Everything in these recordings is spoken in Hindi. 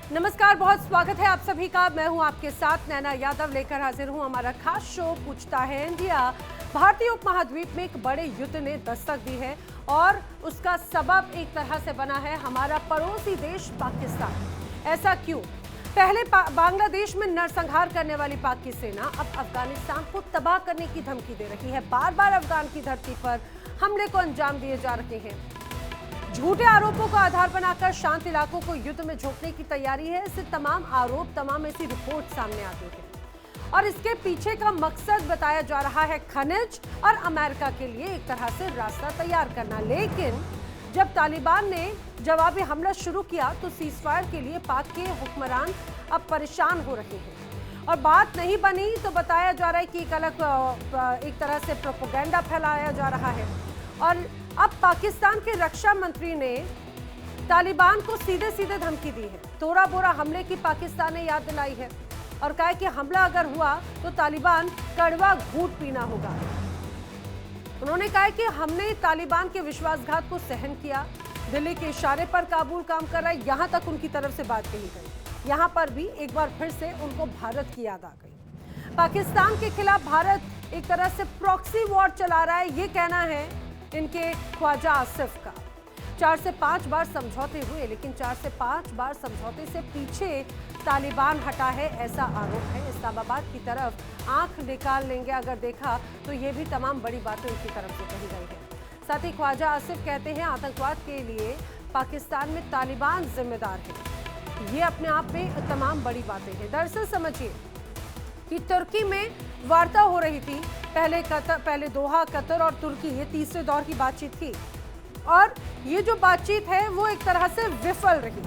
नमस्कार, बहुत स्वागत है आप सभी का। मैं हूं आपके साथ नैना यादव, लेकर हाजिर हूं हमारा खास शो पूछता है इंडिया। भारतीय उपमहाद्वीप में एक बड़े युद्ध ने दस्तक दी है और उसका सबब एक तरह से बना है हमारा पड़ोसी देश पाकिस्तान। ऐसा क्यों? पहले बांग्लादेश में नरसंहार करने वाली पाक की सेना अब अफगानिस्तान को तबाह करने की धमकी दे रही है। बार बार अफगान की धरती पर हमले को अंजाम दिए जा रहे हैं। झूठे आरोपों को आधार बनाकर शांत इलाकों को युद्ध में झोंकने की तैयारी है। इससे तमाम आरोप, तमाम ऐसी रिपोर्ट सामने आती है और इसके पीछे का मकसद बताया जा रहा है खनिज और अमेरिका के लिए एक तरह से रास्ता तैयार करना। लेकिन जब तालिबान ने जवाबी हमला शुरू किया तो सीजफायर के लिए पाक के हुक्मरान अब परेशान हो रहे हैं और बात नहीं बनी तो बताया जा रहा है कि एक तरह से प्रोपेगेंडा फैलाया जा रहा है। और अब पाकिस्तान के रक्षा मंत्री ने तालिबान को सीधे सीधे धमकी दी है। तोड़ा बोरा हमले की पाकिस्तान ने याद दिलाई है और कहा कि हमला अगर हुआ तो तालिबान कड़वा घूंट पीना होगा। उन्होंने कहा कि हमने तालिबान के विश्वासघात को सहन किया। दिल्ली के इशारे पर काबुल काम कर रहा है, यहां तक उनकी तरफ से बात कही गई। यहां पर भी एक बार फिर से उनको भारत की याद आ गई। पाकिस्तान के खिलाफ भारत एक तरह से प्रॉक्सी वॉर चला रहा है, ये कहना है इनके ख्वाजा आसिफ का। 4 से 5 बार समझौते हुए, लेकिन 4 से 5 बार समझौते से पीछे तालिबान हटा है, ऐसा आरोप है। इस्लामाबाद की तरफ आंख निकाल लेंगे अगर देखा तो ये भी तमाम बड़ी बातें उनकी तरफ से कही गई है। साथ ही ख्वाजा आसिफ कहते हैं आतंकवाद के लिए पाकिस्तान में तालिबान जिम्मेदार है। ये अपने आप में तमाम बड़ी बातें हैं। दरअसल समझिए कि तुर्की में वार्ता हो रही थी। पहले दोहा, कतर और तुर्की, ये तीसरे दौर की बातचीत थी और ये जो बातचीत है वो एक तरह से विफल रही,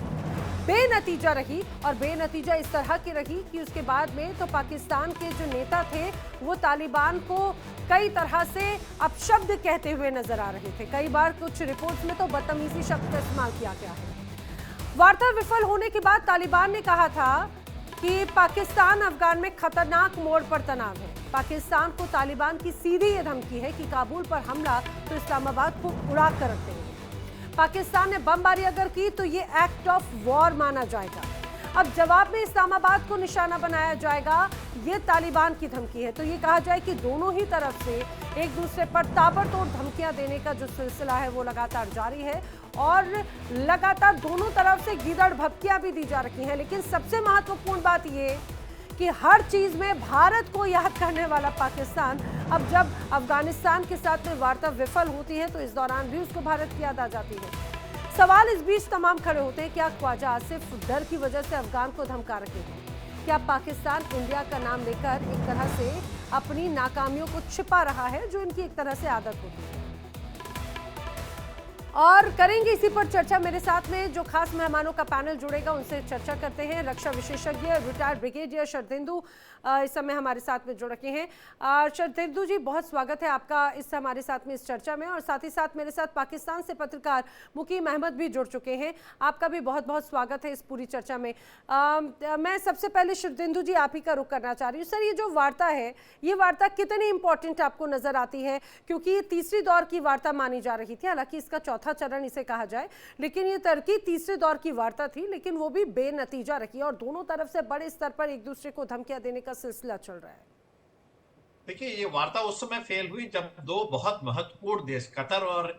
बेनतीजा रही। और बेनतीजा इस तरह की रही कि उसके बाद में तो पाकिस्तान के जो नेता थे वो तालिबान को कई तरह से अपशब्द कहते हुए नजर आ रहे थे। कई बार कुछ रिपोर्ट्स में तो बदतमीजी शब्द का इस्तेमाल किया गया है। वार्ता विफल होने के बाद तालिबान ने कहा था कि पाकिस्तान अफगान में खतरनाक मोड़ पर तनाव है। पाकिस्तान को तालिबान की सीधी ये धमकी है कि काबुल पर हमला तो इस्लामाबाद को उड़ा कर रख देंगे। पाकिस्तान ने बमबारी अगर की तो ये एक्ट ऑफ वॉर माना जाएगा। अब जवाब में इस्लामाबाद को निशाना बनाया जाएगा, ये तालिबान की धमकी है। तो ये कहा जाए कि दोनों ही तरफ से एक दूसरे पर ताबड़तोड़ धमकियां देने का जो सिलसिला है वो लगातार जारी है और लगातार दोनों तरफ से गीदड़ भभकियां भी दी जा रही हैं। लेकिन सबसे महत्वपूर्ण बात ये कि हर चीज में भारत को याद करने वाला पाकिस्तान अब जब अफगानिस्तान के साथ में वार्ता विफल होती है तो इस दौरान भी उसको भारत की याद आ जाती है। सवाल इस बीच तमाम खड़े होते हैं, क्या ख्वाजा आसिफ डर की वजह से अफगान को धमका रहे हैं? क्या पाकिस्तान इंडिया का नाम लेकर एक तरह से अपनी नाकामियों को छिपा रहा है, जो इनकी एक तरह से आदत होती है? और करेंगे इसी पर चर्चा। मेरे साथ में जो खास मेहमानों का पैनल जुड़ेगा उनसे चर्चा करते हैं। रक्षा विशेषज्ञ रिटायर्ड ब्रिगेडियर शरदेंदु इस समय हमारे साथ में जुड़ रखे हैं। शरदेंदु जी, बहुत स्वागत है आपका इस हमारे साथ में इस चर्चा में। और साथ ही साथ मेरे साथ पाकिस्तान से पत्रकार मुकीम अहमद भी जुड़ चुके हैं, आपका भी बहुत बहुत स्वागत है इस पूरी चर्चा में। मैं सबसे पहले शरदेंदु जी आप ही का रुख करना चाह रही हूँ। सर, ये जो वार्ता है, ये वार्ता कितनी इंपॉर्टेंट आपको नजर आती है? क्योंकि ये तीसरी दौर की वार्ता मानी जा रही थी, हालांकि इसका चौथा चरण इसे कहा जाए, लेकिन ये तुर्की तीसरे दौर की वार्ता थी, लेकिन वो भी बेनतीजा रही और दोनों तरफ से बड़े स्तर पर एक दूसरे को धमकियां देने का सिलसिला चल रहा है। देखिए, ये वार्ता उस समय फेल हुई जब दो बहुत महत्वपूर्ण देश कतर और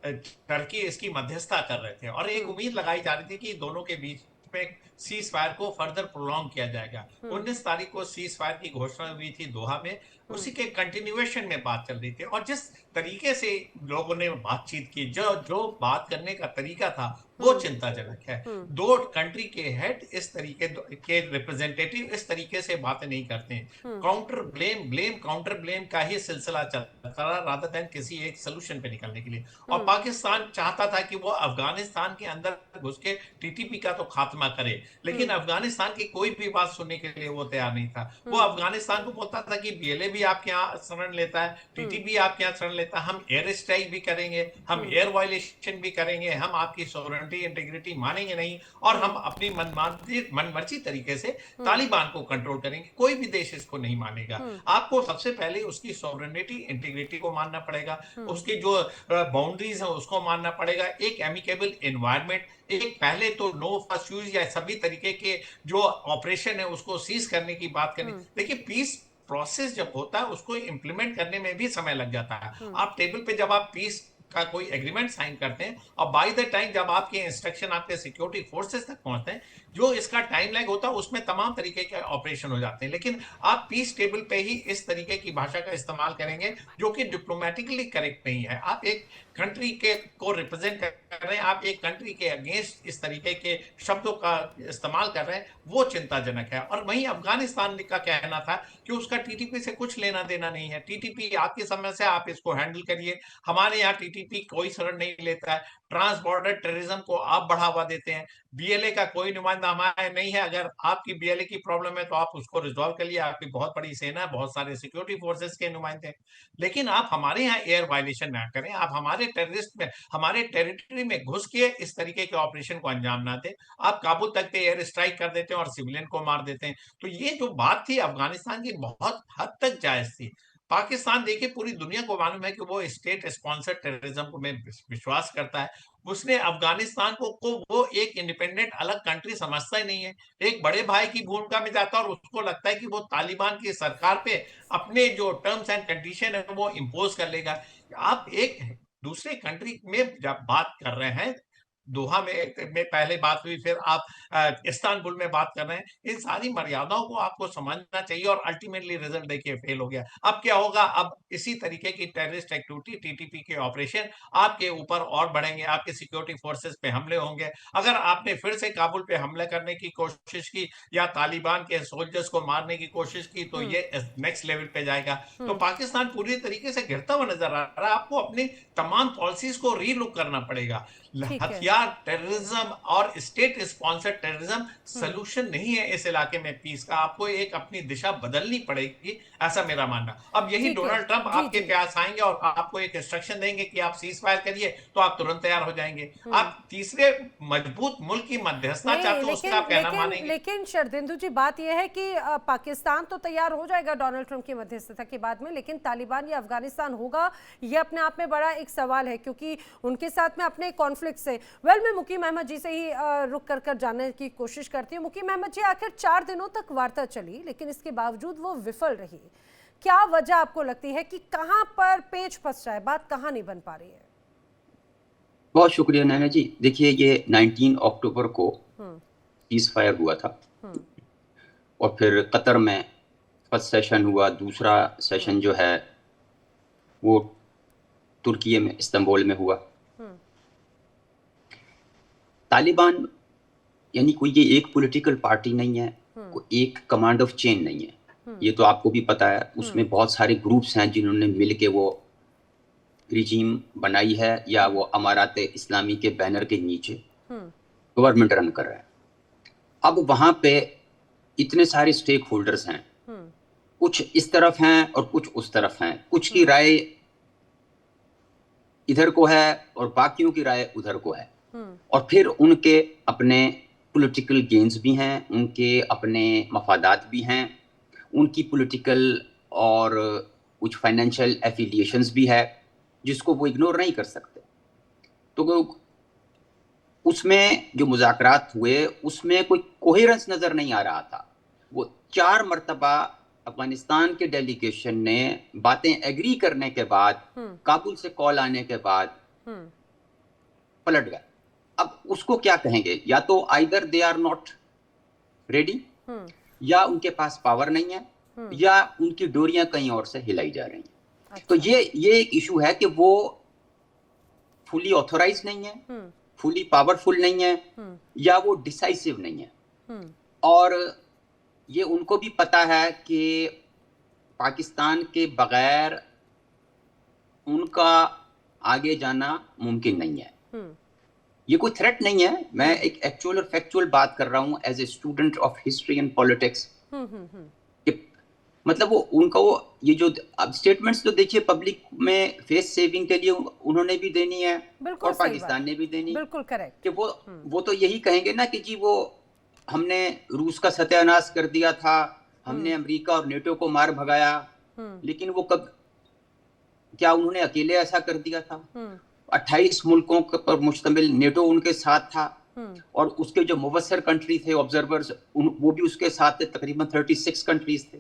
टर्की इसकी मध्यस्थता कर रहे थे और एक उम्मीद लगाई जा रही थी कि दोनों के बीच में सीज फायर को फर्दर प्रोलॉन्ग किया जाएगा। 19 तारीख को सीज फायर की घोषणा हुई थी दोहा में, उसी के कंटिन्यूएशन में बात चल रही थी और जिस तरीके से लोगों ने बातचीत की, जो जो बात करने का तरीका था वो चिंताजनक है। दो कंट्री के हेड इस तरीके के रिप्रेजेंटेटिव इस तरीके से बातें नहीं करते हैं। काउंटर ब्लेम काउंटर ब्लेम का ही सिलसिला चलता रहा रादर देन किसी एक सोल्यूशन पे निकलने के लिए। और पाकिस्तान चाहता था कि वो अफगानिस्तान के अंदर घुस के टीटीपी का तो खात्मा करे, लेकिन अफगानिस्तान की कोई भी बात सुनने के लिए वो तैयार नहीं था। वो अफगानिस्तान को बोलता था कि बीएलए भी आपके यहाँ शरण लेता है, टीटीपी आपके यहाँ शरण लेता है, हम एयर स्ट्राइक भी करेंगे, हम एयर वायलेशन भी करेंगे, हम आपकी सोवरेनिटी सॉवरेनिटी इंटीग्रिटी मानेंगे नहीं और हम अपनी मनमर्जी तरीके से तालिबान को कंट्रोल करेंगे, कोई भी देश इसको नहीं मानेगा। आपको सबसे पहले उसकी सॉवरेनिटी इंटीग्रिटी को मानना पड़ेगा, उसकी जो बाउंड्रीज है उसको मानना पड़ेगा, एक एमिकेबल एनवायरमेंट, एक पहले तो नो फर्स्ट यूज या सभी तरीके के जो ऑपरेशन है उसको सीज करने की बात करनी। देखिए पीस प्रोसेस जब होता है उसको इम्प्लीमेंट करने में भी समय लग जाता है। आप टेबल पे जब आप पीस का कोई एग्रीमेंट साइन करते हैं और बाय द टाइम जब आपके इंस्ट्रक्शन आपके सिक्योरिटी फोर्सेस तक पहुंचते हैं, जो इसका टाइम लैग होता है उसमें तमाम तरीके के ऑपरेशन हो जाते हैं। लेकिन आप पीस टेबल पे ही इस तरीके की भाषा का इस्तेमाल करेंगे जो कि डिप्लोमेटिकली करेक्ट नहीं है। आप एक कंट्री के को रिप्रेजेंट कर रहे हैं, आप एक कंट्री के अगेंस्ट इस तरीके के शब्दों का इस्तेमाल कर रहे हैं, वो चिंताजनक है। और वहीं अफगानिस्तान का कहना था कि उसका टीटीपी से कुछ लेना देना नहीं है, टीटीपी आपकी समस्या, आप इसको हैंडल करिए, हमारे यहाँ टीटीपी कोई शरण नहीं लेता है, ट्रांस बॉर्डर टेररिज्म को आप बढ़ावा देते हैं, बीएलए का कोई नुमाइंदा हमारे नहीं है, अगर आपकी बीएलए की प्रॉब्लम है तो आप उसको रिजॉल्व करिए, आपकी बहुत बड़ी सेना है, बहुत सारे सिक्योरिटी फोर्सेस के नुमाइंदे, लेकिन आप हमारे यहाँ एयर वायलेशन ना करें, आप हमारे टेररिस्ट में हमारे टेरिटरी में घुस के इस तरीके के ऑपरेशन को अंजाम ना दें। आप काबुल तक पे एयर स्ट्राइक कर देते हैं और सिविलियन को मार देते हैं। तो ये जो बात थी अफगानिस्तान की बहुत हद तक जायज थी। पाकिस्तान देखिए पूरी दुनिया को मालूम है कि वो स्टेट स्पॉन्सर्ड टेररिज्म में विश्वास करता है। उसने अफगानिस्तान को वो एक इंडिपेंडेंट अलग कंट्री समझता ही नहीं है, एक बड़े भाई की भूमिका में जाता है और उसको लगता है कि वो तालिबान की सरकार पे अपने जो टर्म्स एंड कंडीशन है वो इम्पोज कर लेगा। आप एक दूसरे कंट्री में जब बात कर रहे हैं, दोहा में पहले बात हुई, फिर आप इस्तांबुल में बात कर रहे हैं, इन सारी मर्यादाओं को आपको समझना चाहिए और अल्टीमेटली रिजल्ट देखिए फेल हो गया। अब क्या होगा, अब इसी तरीके की टेररिस्ट एक्टिविटी टीटीपी के ऑपरेशन आपके ऊपर और बढ़ेंगे, आपके सिक्योरिटी फोर्सेस पे हमले होंगे। अगर आपने फिर से काबुल पे हमले करने की कोशिश की या तालिबान के सोल्जर्स को मारने की कोशिश की तो ये नेक्स्ट लेवल पे जाएगा। तो पाकिस्तान पूरी तरीके से गिरता हुआ नजर आ रहा है। आपको अपनी तमाम पॉलिसीज को रीलुक करना पड़ेगा। ठीक है। हथियार टेररिज्म और स्टेट स्पॉन्सर्ड टेररिज्म सलूशन नहीं है इस इलाके में पीस का, आपको एक अपनी दिशा बदलनी पड़ेगी, ऐसा मेरा मानना। अब यही ठीक है। डोनाल्ड ट्रंप जी, आपके जी। प्यास आएंगे और आपको एक इंस्ट्रक्शन देंगे कि आप सीज फायर करिए तो आप तुरंत तैयार हो जाएंगे। आप तीसरे मजबूत मुल्क की मध्यस्थता नहीं, चाहते हो, उसका आप कहना मानेंगे? लेकिन शरदिंदु जी बात यह है कि पाकिस्तान तो तैयार हो जाएगा डोनाल्ड ट्रंप की मध्यस्थता के बाद में, लेकिन तालिबान या अफगानिस्तान होगा, ये अपने आप में बड़ा एक सवाल है क्योंकि उनके साथ में अपने कॉन्फ्लिक्ट से। वेल, मैं मुकीम अहमद जी से ही रुक कर जानने की कोशिश करती हूँ। मुकीम अहमद जी, आखिर 4 दिनों तक वार्ता चली लेकिन इसके बावजूद वो विफल रही, क्या वजह आपको लगती है कि कहां पर पेच फंस रहा है, बात कहां नहीं बन पा रही है? बहुत शुक्रिया नैना जी। देखिए, ये 19 अक्टूबर को सीज फायर हुआ था और फिर कतर में फर्स्ट सेशन हुआ, दूसरा सेशन जो है वो तुर्की में इस्तांबुल में हुआ। तालिबान यानी कोई ये एक पॉलिटिकल पार्टी नहीं है, कोई एक कमांड ऑफ चेन नहीं है, ये तो आपको भी पता है। उसमें बहुत सारे ग्रुप्स हैं जिन्होंने मिलके वो रिजीम बनाई है या वो अमारात इस्लामी के बैनर के नीचे गवर्नमेंट रन कर रहा है। अब वहां पे इतने सारे स्टेक होल्डर्स हैं, कुछ इस तरफ हैं और कुछ उस तरफ हैं, कुछ की राय इधर को है और बाकियों की राय उधर को है, और फिर उनके अपने पॉलिटिकल गेन्स भी हैं, उनके अपने मफादात भी हैं, उनकी पॉलिटिकल और कुछ फाइनेंशियल एफिलिएशंस भी है जिसको वो इग्नोर नहीं कर सकते। तो उसमें जो मुज़ाकरात हुए उसमें कोई कोहेरेंस नजर नहीं आ रहा था। वो 4 मरतबा अफगानिस्तान के डेलीगेशन ने बातें एग्री करने के बाद, काबुल से कॉल आने के बाद पलट गए। अब उसको क्या कहेंगे, या तो either they are not ready, या उनके पास पावर नहीं है, या उनकी डोरियां कहीं और से हिलाई जा रही हैं। अच्छा। तो ये एक इशू है कि वो फुली ऑथोराइज नहीं है, फुली पावरफुल नहीं है, या वो डिसाइसिव नहीं है। और ये उनको भी पता है कि पाकिस्तान के बगैर उनका आगे जाना मुमकिन नहीं है। ये कोई थ्रेट नहीं है, मैं एक एक्चुअल और फैक्चुअल बात कर रहा हूं as a student of history and politics. मतलब वो उनका वो ये जो अब स्टेटमेंट्स तो देखिए पब्लिक में फेस सेविंग के लिए उन्होंने भी देनी है बिल्कुल और सही पाकिस्तान बात, ने भी देनी बिल्कुल करेक्ट। कि वो तो यही कहेंगे ना कि जी वो हमने रूस का सत्यानाश कर दिया था, हमने अमेरिका और नेटो को मार भगाया, लेकिन वो कब क्या उन्होंने अकेले ऐसा कर दिया था? 28 मुल्कों पर मुश्तमिल नेटो उनके साथ था और उसके जो मुबस्सर कंट्री थे ऑब्जर्वर्स वो भी उसके साथ थे, तकरीबन 36 कंट्रीज थे।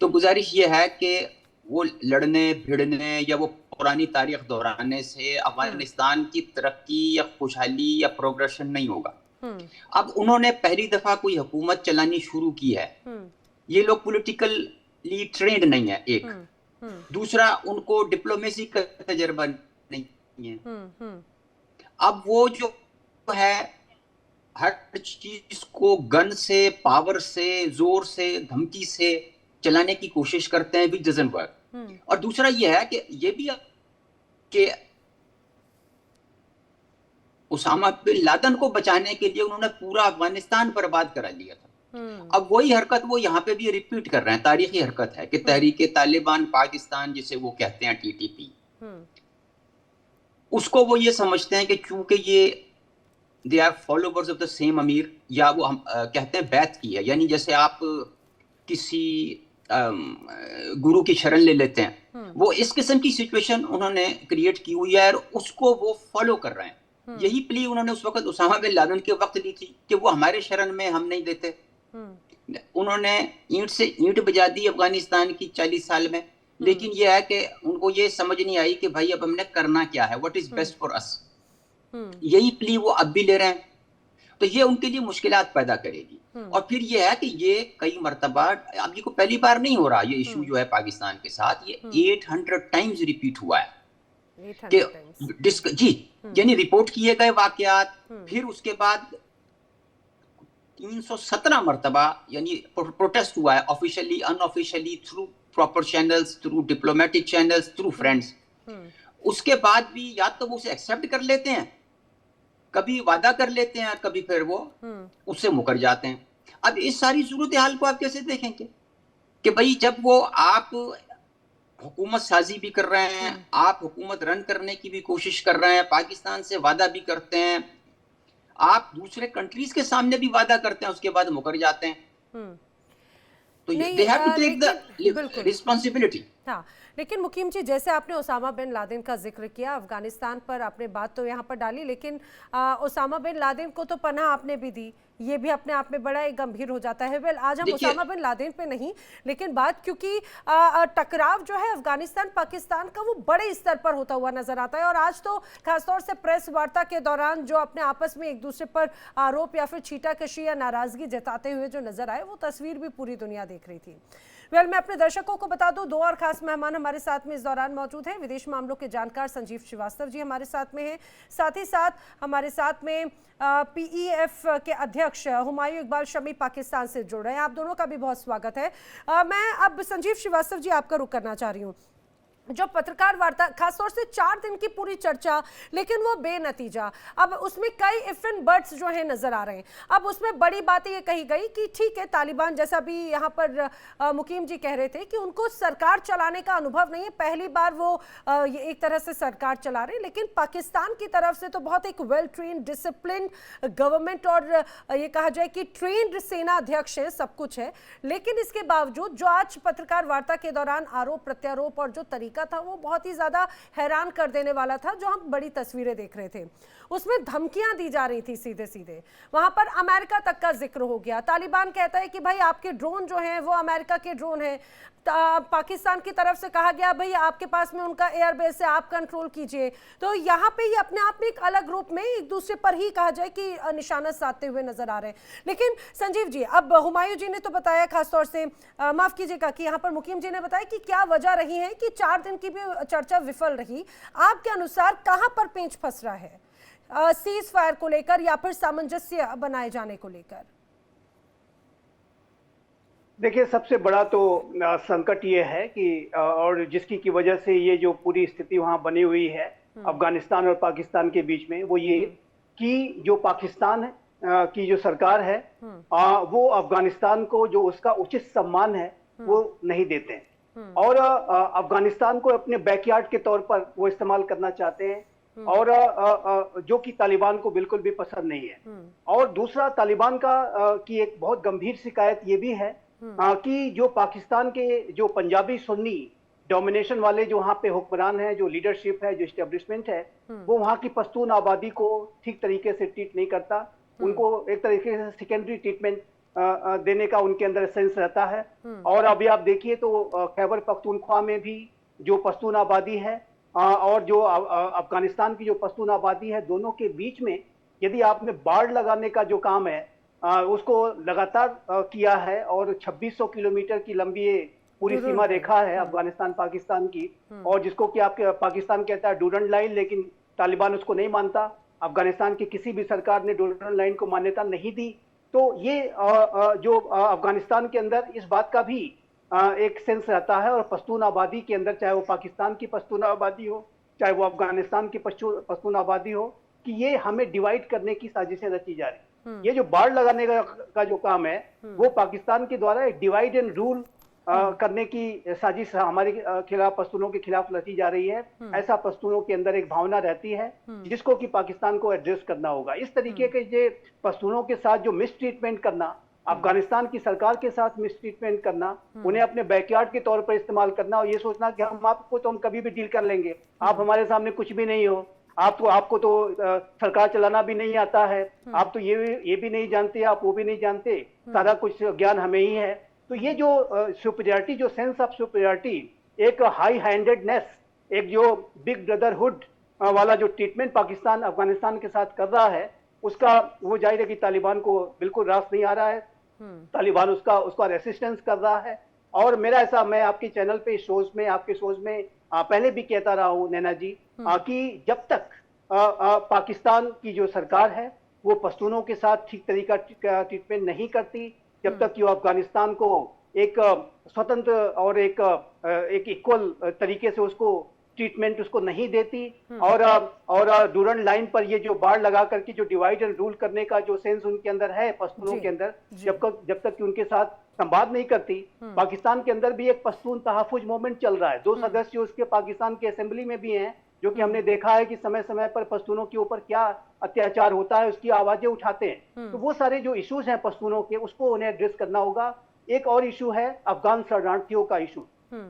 तो गुजारिश ये है कि वो लड़ने भिड़ने या वो पुरानी तारीख दोहराने से अफगानिस्तान की तरक्की या खुशहाली या प्रोग्रेशन नहीं होगा। अब उन्होंने पहली दफा कोई हुकूमत चलानी शुरू की है, ये लोग पॉलिटिकली ट्रेंड नहीं है एक, दूसरा उनको डिप्लोमेसी का तजर्बा नहीं है। अब वो जो है हर चीज को गन से, पावर से, जोर से, धमकी से चलाने की कोशिश करते हैं, विच डजंट वर्क। और दूसरा ये है कि ये भी कि उसामा बिन लादेन को बचाने के लिए उन्होंने पूरा अफगानिस्तान बर्बाद करा लिया था। अब वही हरकत वो यहाँ पे भी रिपीट कर रहे हैं, तारीखी हरकत है कि तहरीके तालिबान पाकिस्तान जिसे वो कहते हैं टीटीपी, उसको वो ये समझते हैं कि चूंकि ये they are followers of the same अमीर, या वो हम कहते हैं बैत की है, यानी जैसे आप किसी गुरु की शरण ले लेते हैं, वो इस किस्म की सिचुएशन उन्होंने क्रिएट की हुई है और उसको वो फॉलो कर रहे हैं। यही प्ली उन्होंने उस वक्त उसामा बिन लादेन के वक्त ली थी कि वो हमारे शरण में, हम नहीं देते। उन्होंने ईंट से ईंट बजा दी अफगानिस्तान की 40 साल में, लेकिन यह है कि उनको ये समझ नहीं आई कि भाई अब हमने करना क्या है, what is best for us. यही प्ली वो अब भी ले रहे हैं, तो ये उनके लिए मुश्किलात पैदा करेगी। और फिर ये है कि ये कई मरतबा, अब ये को पहली बार नहीं हो रहा ये इशू जो है पाकिस्तान के साथ, ये 800 टाइम्स रिपीट हुआ है कि जी, यानी रिपोर्ट किए गए वाकयात, फिर उसके बाद 317 मरतबा यानी प्रोटेस्ट हुआ है, officially, unofficially, through proper channels, through diplomatic channels, through friends. उसके बाद भी या तो वो उसे एक्सेप्ट कर लेते हैं, कभी वादा कर लेते हैं, कभी फिर वो उससे मुकर जाते हैं। अब इस सारी सूरत हाल को आप कैसे देखेंगे कि भाई जब वो आप हुकूमत साजी भी कर रहे हैं, आप हुकूमत रन करने की भी कोशिश कर रहे हैं, पाकिस्तान से वादा भी करते हैं, आप दूसरे कंट्रीज के सामने भी वादा करते हैं, उसके बाद मुकर जाते हैं, तो they have to take the responsibility. हाँ, लेकिन मुकीम जी, जैसे आपने उसामा बिन लादेन का जिक्र किया, अफगानिस्तान पर आपने बात तो यहाँ पर डाली, लेकिन उसामा बिन लादेन को तो पनाह आपने भी दी, ये भी अपने आप में बड़ा एक गंभीर हो जाता है। वेल, आज हम उसामा बिन लादेन पे नहीं, लेकिन बात क्योंकि टकराव जो है अफगानिस्तान पाकिस्तान का वो बड़े स्तर पर होता हुआ नजर आता है, और आज तो खासतौर से प्रेस वार्ता के दौरान जो अपने आपस में एक दूसरे पर आरोप या फिर छीटाकशी या नाराजगी जताते हुए जो नजर आए, वो तस्वीर भी पूरी दुनिया देख रही थी। वेल, मैं अपने दर्शकों को बता दूं, 2 और खास मेहमान हमारे साथ में इस दौरान मौजूद हैं। विदेश मामलों के जानकार संजीव श्रीवास्तव जी हमारे साथ में हैं, साथ ही साथ हमारे साथ में PEF के अध्यक्ष हुमायूं इकबाल शमी पाकिस्तान से जुड़ रहे हैं। आप दोनों का भी बहुत स्वागत है। मैं अब संजीव श्रीवास्तव जी आपका रुख करना चाह रही हूँ। जो पत्रकार वार्ता, खासतौर से 4 दिन की पूरी चर्चा, लेकिन वो बेनतीजा, अब उसमें कई इफ एंड बट्स जो है नजर आ रहे हैं। अब उसमें बड़ी बात ये कही गई कि ठीक है, तालिबान, जैसा भी यहाँ पर मुकीम जी कह रहे थे कि उनको सरकार चलाने का अनुभव नहीं है, पहली बार वो ये एक तरह से सरकार चला रहे हैं, लेकिन पाकिस्तान की तरफ से तो बहुत एक वेल ट्रेन्ड, डिसिप्लिन गवर्नमेंट और ये कहा जाए कि ट्रेन्ड सेना अध्यक्ष है, सब कुछ है। लेकिन इसके बावजूद जो आज पत्रकार वार्ता के दौरान आरोप प्रत्यारोप और जो तरीका था, वो बहुत ही ज्यादा हैरान कर देने वाला था। जो हम बड़ी तस्वीरें देख रहे थे, उसमें धमकियां दी जा रही थी सीधे सीधे, वहां पर अमेरिका तक का जिक्र हो गया। तालिबान कहता है कि भाई आपके ड्रोन जो हैं वो अमेरिका के ड्रोन हैं। पाकिस्तान की तरफ से कहा गया भाई आपके पास में उनका एयरबेस है, आप कंट्रोल कीजिए। तो यहाँ पे ये अपने आप में एक अलग रूप में एक दूसरे पर ही कहा जाए कि निशाना साधते हुए नजर आ रहे हैं। लेकिन संजीव जी, अब हुमायूं जी ने तो बताया, खासतौर से माफ कीजिएगा कि यहाँ पर मुकीम जी ने बताया कि क्या वजह रही है कि 4 दिन की भी चर्चा विफल रही। आपके अनुसार कहाँ पर पेंच फंस रहा है, सीज फायर को लेकर या फिर सामंजस्य बनाए जाने को लेकर? देखिए, सबसे बड़ा तो संकट ये है कि और जिसकी की वजह से ये जो पूरी स्थिति वहां बनी हुई है अफगानिस्तान और पाकिस्तान के बीच में, वो ये कि जो पाकिस्तान की जो सरकार है वो अफगानिस्तान को जो उसका उचित सम्मान है वो नहीं देते हैं, और अफगानिस्तान को अपने बैकयार्ड के तौर पर वो इस्तेमाल करना चाहते हैं, और जो कि तालिबान को बिल्कुल भी पसंद नहीं है। और दूसरा, तालिबान की एक बहुत गंभीर शिकायत ये भी है कि जो पाकिस्तान के जो पंजाबी सुन्नी डोमिनेशन वाले जो वहाँ पे हुक्मरान हैं, जो लीडरशिप है, जो एस्टेब्लिशमेंट है, वो वहाँ की पश्तून आबादी को ठीक तरीके से ट्रीट नहीं करता। उनको एक तरीके से सेकेंडरी ट्रीटमेंट देने का उनके अंदर सेंस रहता है। और अभी आप देखिए तो खैबर पख्तूनख्वा में भी जो पश्तून आबादी है और जो अफगानिस्तान की जो पश्तून आबादी है, दोनों के बीच में यदि आपने बाड़ लगाने का जो काम है उसको लगातार किया है, और 2600 किलोमीटर की लंबी पूरी सीमा रेखा है अफगानिस्तान पाकिस्तान की, और जिसको कि आपके पाकिस्तान कहता है डूरंड लाइन, लेकिन तालिबान उसको नहीं मानता। अफगानिस्तान की किसी भी सरकार ने डूरंड लाइन को मान्यता नहीं दी। तो ये जो अफगानिस्तान के अंदर इस बात का भी एक सेंस रहता है, और पश्तून आबादी के अंदर, चाहे वो पाकिस्तान की पश्तून आबादी हो, चाहे वो अफगानिस्तान की पश्तून आबादी हो, कि ये हमें डिवाइड करने की साजिशें रची जा रही। ये जो बाड़ लगाने का जो काम है वो पाकिस्तान के द्वारा एक डिवाइड एंड रूल करने की साजिश हमारे खिलाफ, पश्तूनों के खिलाफ रची जा रही है। ऐसा पश्तूनों के अंदर एक भावना रहती है जिसको कि पाकिस्तान को एड्रेस करना होगा। इस तरीके के जो पश्तूनों के साथ जो मिसट्रीटमेंट करना, अफगानिस्तान की सरकार के साथ मिसट्रीटमेंट करना, उन्हें अपने बैकयार्ड के तौर पर इस्तेमाल करना, और ये सोचना कि हम कभी भी डील कर लेंगे, आप हमारे सामने कुछ भी नहीं हो, आपको तो सरकार चलाना भी नहीं आता है, आप तो ये भी नहीं जानते, आप वो भी नहीं जानते, सारा कुछ ज्ञान हमें ही है। तो ये जो सुपीरियरिटी, जो सेंस ऑफ सुपीरियरिटी, एक हाई हैंडेडनेस, एक जो बिग ब्रदरहुड वाला जो ट्रीटमेंट पाकिस्तान अफगानिस्तान के साथ कर रहा है, उसका वो जाहिर है कि तालिबान को बिल्कुल रास नहीं आ रहा है। तालिबान उसका रेसिस्टेंस कर रहा है। और मेरा ऐसा, मैं आपके चैनल पे शोज में, आपके शोज में पहले भी कहता रहा हूँ नैना जी, कि जब तक पाकिस्तान की जो सरकार है वो पश्तूनों के साथ ठीक तरीका ट्रीटमेंट नहीं करती, जब तक कि वो अफगानिस्तान को एक स्वतंत्र और एक इक्वल तरीके से उसको ट्रीटमेंट उसको नहीं देती, और डूरंड लाइन पर ये जो बाड़ लगा करके जो डिवाइड एंड रूल करने का जो सेंस उनके अंदर है, पश्तूनों के अंदर, जब तक कि उनके साथ संवाद नहीं करती। पाकिस्तान के अंदर भी एक पश्तून तहफ़्फ़ुज़ मूवमेंट चल रहा है। 2 सदस्य उसके पाकिस्तान के असेंबली में भी हैं, जो कि हमने देखा है कि समय समय पर पश्तूनों के ऊपर क्या अत्याचार होता है, उसकी आवाजें उठाते हैं। तो वो सारे जो इश्यूज हैं पश्तूनों के, उसको उन्हें एड्रेस करना होगा। एक और इशू है अफगान शरणार्थियों का इशू।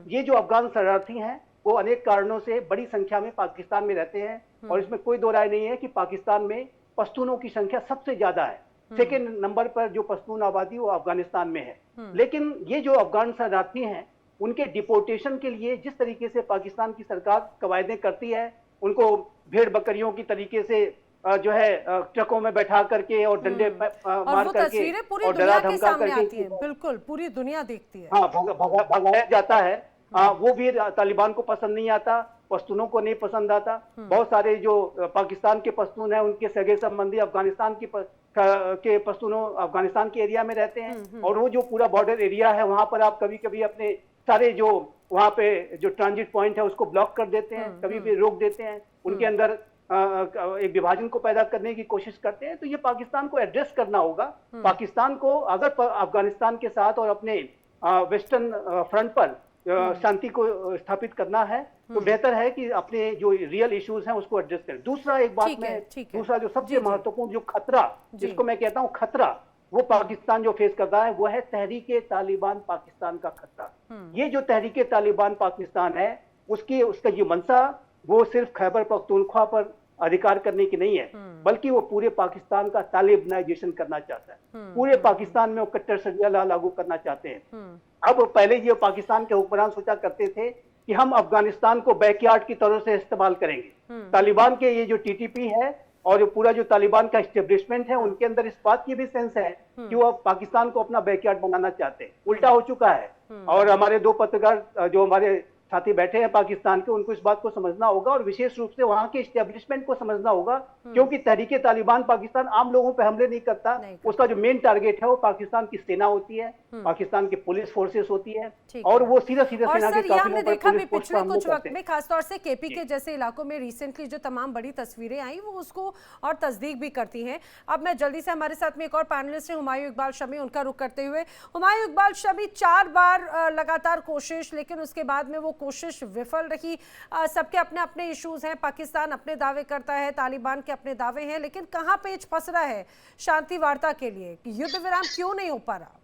ये जो अफगान शरणार्थी हैं वो अनेक कारणों से बड़ी संख्या में पाकिस्तान में रहते हैं, और इसमें कोई दो राय नहीं है कि पाकिस्तान में पश्तूनों की संख्या सबसे ज्यादा है। सेकेंड नंबर पर जो पश्तून आबादी वो अफगानिस्तान में है। लेकिन ये जो अफगान शरणार्थी हैं, उनके डिपोर्टेशन के लिए जिस तरीके से पाकिस्तान की सरकार कवायदें करती है, उनको भेड़ बकरियों की तरीके से जो है ट्रकों में बैठा करके और डंडे मार करके और डरा धमका करके, बिल्कुल पूरी दुनिया देखती है, हाँ, भगाया जाता है। वो भी तालिबान को पसंद नहीं आता, पश्तूनों को नहीं पसंद आता। बहुत सारे जो पाकिस्तान के पश्तून हैं, उनके सगे संबंधी अफगानिस्तान के पश्तूनों अफगानिस्तान के एरिया में रहते हैं, और वो जो पूरा बॉर्डर एरिया है वहां पर आप कभी कभी अपने सारे जो वहां पे जो ट्रांजिट पॉइंट है उसको ब्लॉक कर देते हैं, कभी भी रोक देते हैं, उनके अंदर एक विभाजन को पैदा करने की कोशिश करते हैं। तो ये पाकिस्तान को एड्रेस करना होगा। पाकिस्तान को अगर अफगानिस्तान के साथ और अपने वेस्टर्न फ्रंट पर शांति को स्थापित करना है, तो बेहतर है कि अपने जो रियल इश्यूज हैं उसको एड्रेस करें। दूसरा एक बात में, दूसरा जो सबसे महत्वपूर्ण जो खतरा, जिसको मैं कहता हूं खतरा, वो पाकिस्तान जो फेस कर रहा है वो है तहरीके तालिबान पाकिस्तान का खतरा। ये जो तहरीके तालिबान पाकिस्तान है, उसका ये मंशा वो सिर्फ खैबर पख्तूनख्वा पर अधिकार करने की नहीं है, बल्कि वो पूरे पाकिस्तान का तालिबानाइजेशन करना चाहता है। पूरे पाकिस्तान में वो कट्टर शरिया लागू करना चाहते हैं। अब पहले ये पाकिस्तान के हुक्मरान सोचा करते थे कि हम अफगानिस्तान को बैकयार्ड की तरह से इस्तेमाल करेंगे। तालिबान के ये जो टीटीपी है और जो पूरा जो तालिबान का एस्टेब्लिशमेंट है, उनके अंदर इस बात की भी सेंस है कि वो पाकिस्तान को अपना बैकयार्ड बनाना चाहते हैं। उल्टा हो चुका है। और हमारे 2 पत्रकार जो हमारे साथी बैठे हैं पाकिस्तान के, उनको इस बात को समझना होगा और विशेष रूप से वहां के एस्टेब्लिशमेंट को समझना होगा, क्योंकि तहरीके तालिबान पाकिस्तान आम लोगों पे हमले नहीं करता। उसका जो मेन टारगेट है वो पाकिस्तान की सेना होती है, पाकिस्तान की पुलिस फोर्सेस होती है, और वो सीधा सीधा और सेना सर के ये हमने काफिलों पर देखा भी पुलिस फोर्स पर पिछले हमले कुछ वक्त करते हैं। में, खासतौर से केपी के जैसे इलाकों में रिसेंटली जो तमाम बड़ी तस्वीरें आई वो उसको और तस्दीक भी करती हैं। अब मैं जल्दी से, हमारे साथ में एक और पैनलिस्ट है हुमायूं इकबाल शमी, उनका रुख करते हुए। हुमायूं इकबाल शमी, 4 बार लगातार कोशिश, लेकिन उसके बाद में वो कोशिश विफल रही। सबके अपने अपने इश्यूज हैं, पाकिस्तान अपने दावे करता है, तालिबान के अपने दावे हैं, लेकिन कहाँ पेच फंस रहा है शांति वार्ता के लिए? युद्ध विराम क्यों नहीं हो पा रहा?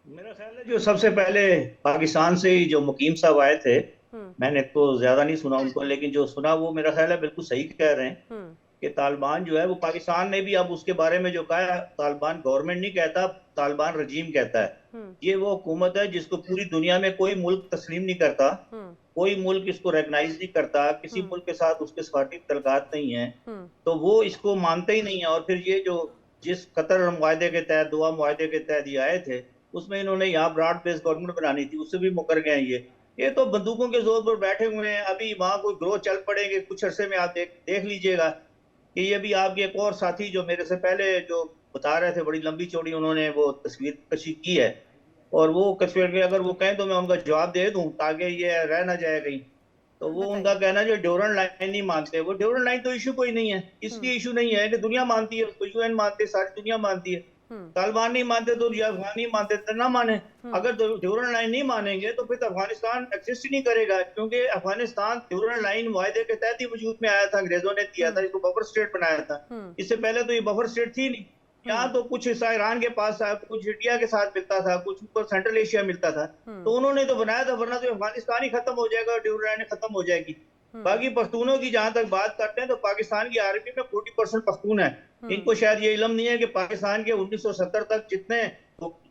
मेरा ख्याल है जो सबसे पहले पाकिस्तान से ही जो मुकीम साहब आए थे, मैंने तो ज्यादा नहीं सुना उनको, लेकिन जो सुना वो मेरा ख्याल है बिल्कुल सही कह रहे हैं कि तालिबान जो है वो, पाकिस्तान ने भी अब उसके बारे में जो कहा, तालिबान गवर्नमेंट नहीं कहता, तालिबान रजीम कहता है। ये वो हुकूमत है जिसको पूरी दुनिया में कोई मुल्क तस्लीम नहीं करता, कोई मुल्क इसको रिकॉग्नाइज नहीं करता, किसी मुल्क के साथ उसके सफारती तल्लुकात नहीं है, तो वो इसको मानते ही नहीं है। और फिर ये जो जिस कतर मुआहदे के तहत, दोहा मुआहदे के तहत ये आए थे, उसमें इन्होंने यहाँ ब्रॉड बेस्ड गवर्नमेंट बनानी थी, उससे भी मुकर गए ये तो बंदूकों के जोर पर बैठे हुए हैं। अभी वहां कोई ग्रोह चल पड़ेंगे कुछ अरसे में, आप देख लीजिएगा कि ये भी आपके एक और साथी जो मेरे से पहले जो बता रहे थे, बड़ी लंबी चौड़ी उन्होंने वो तस्वीर कशी की है, और वो कश्मीर के अगर वो कहें तो मैं उनका जवाब दे दूं ताकि ये रह ना जाए कहीं। तो वो उनका कहना जो ड्यूरेंट लाइन नहीं मानते, वो ड्यूरेंट लाइन तो इशू कोई नहीं है, इसलिए इशू नहीं है कि दुनिया मानती है, उसको यूएन मानते, सारी दुनिया मानती है। तालिबान नहीं मानते तो अफगान नहीं मानते तो ना माने। अगर ड्यूरेंट लाइन नहीं मानेंगे तो फिर तो अफगानिस्तान एक्सिस्ट ही नहीं करेगा, क्योंकि अफगानिस्तान ड्यूरेंट लाइन मुआहदे के तहत ही वजूद में आया था, अंग्रेजों ने दिया था, इसको बफर स्टेट बनाया था। इससे पहले तो ये बफर स्टेट थी नहीं। यहाँ तो कुछ हिस्सा ईरान के पास था, कुछ इंडिया के साथ मिलता था, कुछ ऊपर सेंट्रल एशिया मिलता था, तो उन्होंने तो बनाया था, वरना तो अफगानिस्तान ही खत्म हो जाएगा और ड्यूरेंट लाइन खत्म हो जाएगी। बाकी पख्तूनों की जहां तक बात करते हैं तो पाकिस्तान की आर्मी में 40% पख्तून है। इनको शायद ये इल्म नहीं है कि पाकिस्तान के 1970 तक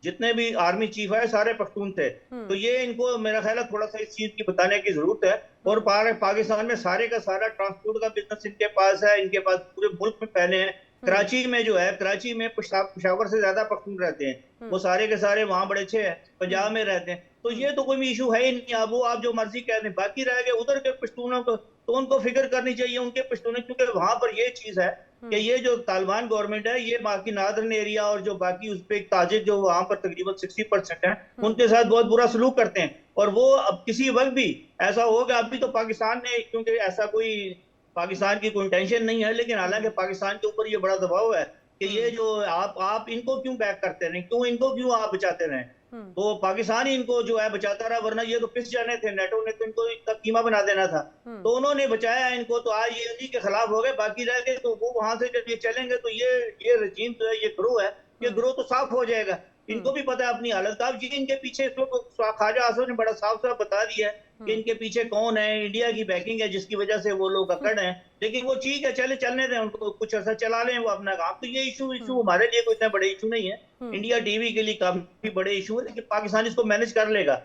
जितने भी आर्मी चीफ है सारे पख्तून थे। तो ये इनको मेरा ख्याल है थोड़ा सा इस चीज की बताने की जरूरत है। और पाकिस्तान में सारे का सारा ट्रांसपोर्ट का बिजनेस इनके पास है, इनके पास पूरे मुल्क में फैले हैं। कराची में जो है, कराची में पेशावर से ज्यादा पख्तून रहते हैं, वो सारे के सारे वहां बड़े अच्छे हैं, पंजाब में रहते हैं। तो ये तो कोई इशू है ही नहीं। आप जो मर्जी कह दें, बाकी रह गए उधर के पश्तूनों को, तो उनको फिक्र करनी चाहिए उनके पश्तूनों, क्योंकि वहां पर ये चीज है कि ये जो तालिबान गवर्नमेंट है, ये बाकी नादरन एरिया और जो बाकी उस पे ताजिक जो वहां पर तकरीबन 60% है, उनके साथ बहुत बुरा सलूक करते हैं। और वो अब किसी वक्त भी ऐसा होगा, अभी तो पाकिस्तान ने, क्योंकि ऐसा कोई पाकिस्तान की कोई इंटेंशन नहीं है, लेकिन हालांकि पाकिस्तान के ऊपर ये बड़ा दबाव है कि ये जो आप इनको क्यों बैक करते रहे, इनको क्यों आप बचाते रहे। तो पाकिस्तान ही इनको जो है बचाता रहा, वरना ये तो पिस जाने थे, नेटो ने तो इनको इतना कीमा बना देना था। तो उन्होंने बचाया इनको, तो आज ये उन्हीं के खिलाफ हो गए, बाकी रह गए। तो वो वहां से जब ये चलेंगे तो ये रजीम जो है, ये ग्रोह है, ये ग्रोह तो साफ हो जाएगा। इनको भी पता है अपनी हालत का। अब ये इनके पीछे ख्वाजा आसफ ने बड़ा साफ साफ बता दिया है कि इनके पीछे कौन है, इंडिया की बैकिंग है जिसकी वजह से वो लोग अकड़ हैं। लेकिन वो ठीक है, चलने दें उनको, कुछ ऐसा चला लें वो अपना काम। तो ये इशू हमारे लिए कोई इतना बड़े इशू नहीं है। इंडिया टीवी के लिए काफी बड़े इशू है, लेकिन पाकिस्तान इसको मैनेज कर लेगा।